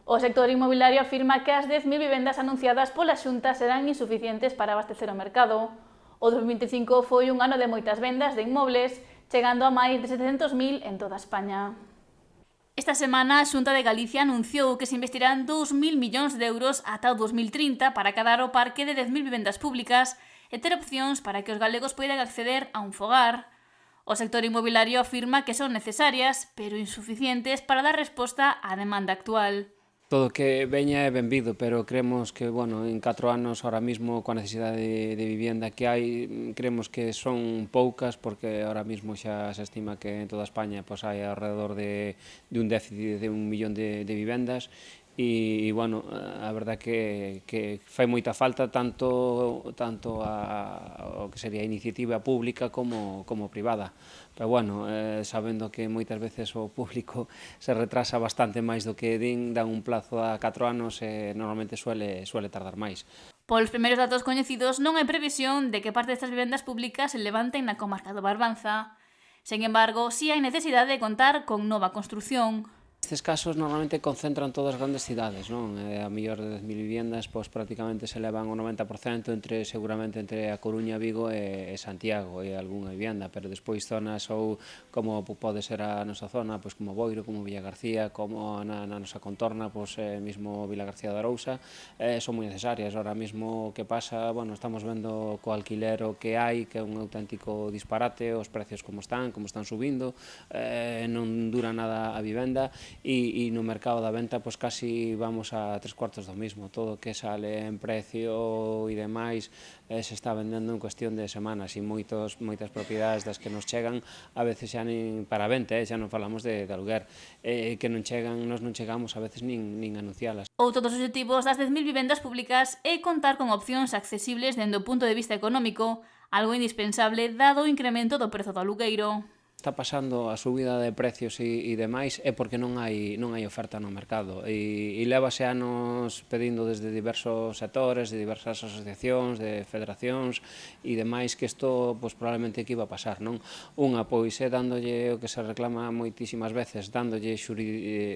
O sector inmobiliario afirma que as 10.000 vivendas anunciadas pola Xunta serán insuficientes para abastecer o mercado. O 2025 foi un ano de moitas vendas de inmobles, chegando a máis de 700.000 en toda España. Esta semana, a Xunta de Galicia anunciou que se investirán 2.000 millóns de euros ata o 2030 para acadar o parque de 10.000 vivendas públicas e ter opcións para que os galegos poidan acceder a un fogar. O sector inmobiliario afirma que son necesarias, pero insuficientes para dar resposta á demanda actual. Todo que veña é benvido, pero creemos que, en 4 anos, ahora mismo, coa necesidade de vivienda que hai, creemos que son poucas, porque ahora mismo xa se estima que en toda España hai alrededor de un déficit de 1 millón de vivendas, e a verdad que fai moita falta tanto o que sería a iniciativa pública como privada. Pero sabendo que moitas veces o público se retrasa bastante máis do que dan un plazo a 4 anos e normalmente suele tardar máis. Polos primeiros datos coñecidos, non hai previsión de que parte destas vivendas públicas se levanten na comarca do Barbanza. Sen embargo, si hai necesidade de contar con nova construción. Nestes casos normalmente concentran todas as grandes cidades, non? A mellor de 10.000 viviendas, prácticamente se levan o 90% seguramente entre A Coruña, Vigo e Santiago, e algunha vivienda, pero despois zonas ou como pode ser a nosa zona, como Boiro, como Villagarcía, como na nosa contorna, mesmo Vilagarcía de Arousa, son moi necesarias. Ahora mesmo o que pasa, estamos vendo co alquiler o que hai, que é un auténtico disparate, os precios como están subindo, non dura nada a vivenda, e no mercado da venta casi vamos a 3/4 do mismo. Todo o que sale en precio e demais se está vendendo en cuestión de semanas, e moitas propiedades das que nos chegan a veces xa nin para venta, xa non falamos de aluguer, que non chegan, nos non chegamos a veces nin a anuncialas. Outro dos obxectivos das 10.000 vivendas públicas é contar con opcións accesibles dende o punto de vista económico, algo indispensable dado o incremento do prezo do alugueiro. Está pasando a subida de precios e demais é porque non hai oferta no mercado, e lévase anos pedindo desde diversos sectores, de diversas asociacións, de federacións e demais, que isto probablemente que iba a pasar, non? Unha é dándolle o que se reclama moitísimas veces, dándolle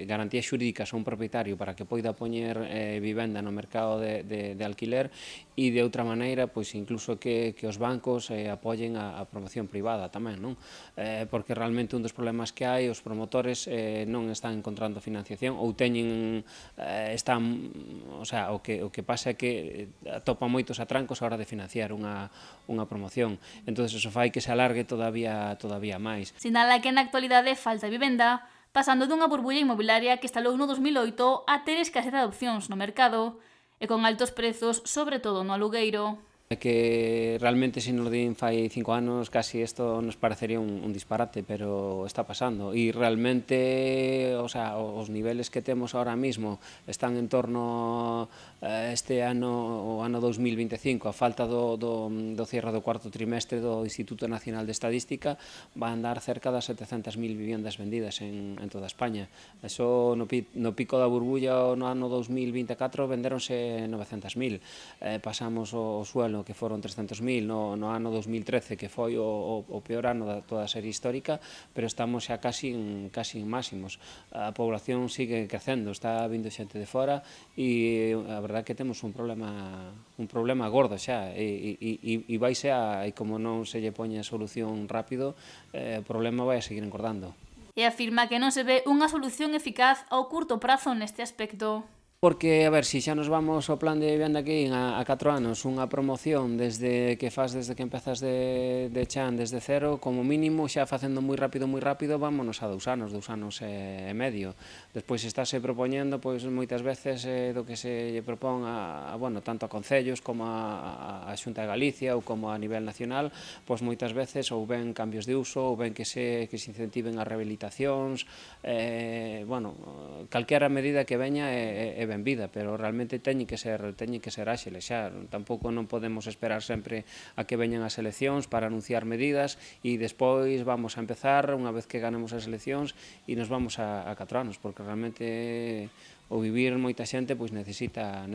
garantías xurídicas a un propietario para que poida poñer vivenda no mercado de alquiler, e de outra maneira, incluso que os bancos apoyen a promoción privada tamén, non? Porque realmente un dos problemas que hai, os promotores non están encontrando financiación, ou teñen, o que pasa é que atopan moitos atrancos a hora de financiar unha promoción. Entón, eso fai que se alargue todavía máis. Sinala que na actualidade falta vivenda, pasando dunha burbulla inmobiliaria que estalou no 2008 a ter escaseza de opcións no mercado, e con altos prezos, sobre todo no alugueiro. Que realmente, se nos din fai 5 anos, casi isto nos parecería un disparate, pero está pasando, e realmente os niveles que temos ahora mismo están en torno este ano, o ano 2025, a falta do cierre do cuarto trimestre do Instituto Nacional de Estadística, van dar cerca das 700.000 viviendas vendidas en toda España. Eso no pico da burbulla no ano 2024 vendéronse 900.000, pasamos o suelo que foron 300.000 no ano 2013, que foi o peor ano da toda a serie histórica, pero estamos xa casi en máximos. A población sigue crecendo, está vindo xente de fora, e a verdade que temos un problema gordo xa, e vaise e como non se lle poñe solución rápido, o problema vai a seguir engordando. E afirma que non se ve unha solución eficaz ao curto prazo neste aspecto. Porque, se xa nos vamos ao plan de vivenda que a 4 anos, unha promoción desde que empezas de chan, desde cero, como mínimo, xa facendo moi rápido, vámonos a 2 anos e medio. Despois estáse propoñendo, moitas veces, do que se lle propón tanto a concellos como a Xunta de Galicia ou como a nivel nacional, moitas veces ou ben cambios de uso, ou ben que se incentiven as rehabilitacións, calquera medida que veña é benvida, pero realmente teñen que ser áxiles xa. Tampouco non podemos esperar sempre a que veñan as eleccións para anunciar medidas e despois vamos a empezar unha vez que ganemos as eleccións e nos vamos a 4 anos, porque realmente o vivir moita xente necesita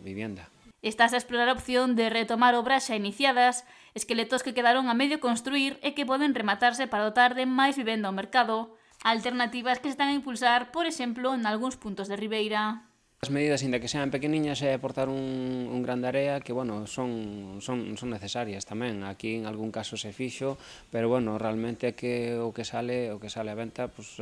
vivienda. Estás a explorar a opción de retomar obras xa iniciadas, esqueletos que quedaron a medio construir e que poden rematarse para dotar de máis vivenda ao mercado. Alternativas que se están a impulsar, por exemplo, en algúns puntos de Ribeira. As medidas, ainda que sean pequeniñas, é aportar un gran de area que, bueno, son necesarias tamén. Aquí en algún caso se fixo, pero, bueno, realmente é que o que sale a venta, pues,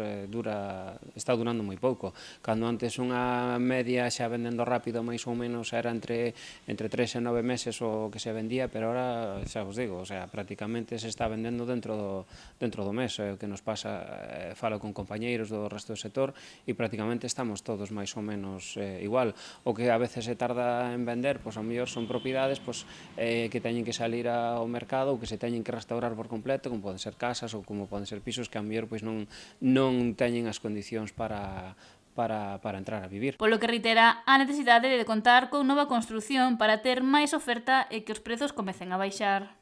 está durando moi pouco. Cando antes unha media xa vendendo rápido, máis ou menos, era entre 3 e 9 meses o que se vendía, pero ahora, xa vos digo, o sea, prácticamente se está vendendo dentro do mes. O que nos pasa, falo con compañeiros do resto do sector e prácticamente estamos todos máis ou menos igual. O que a veces se tarda en vender, pois, a mellor son propiedades, pois, que teñen que salir ao mercado ou que se teñen que restaurar por completo, como poden ser casas ou como poden ser pisos que a mellor pois, non teñen as condicións para entrar a vivir. Polo que reitera a necesidade de contar con nova construción para ter máis oferta e que os prezos comecen a baixar.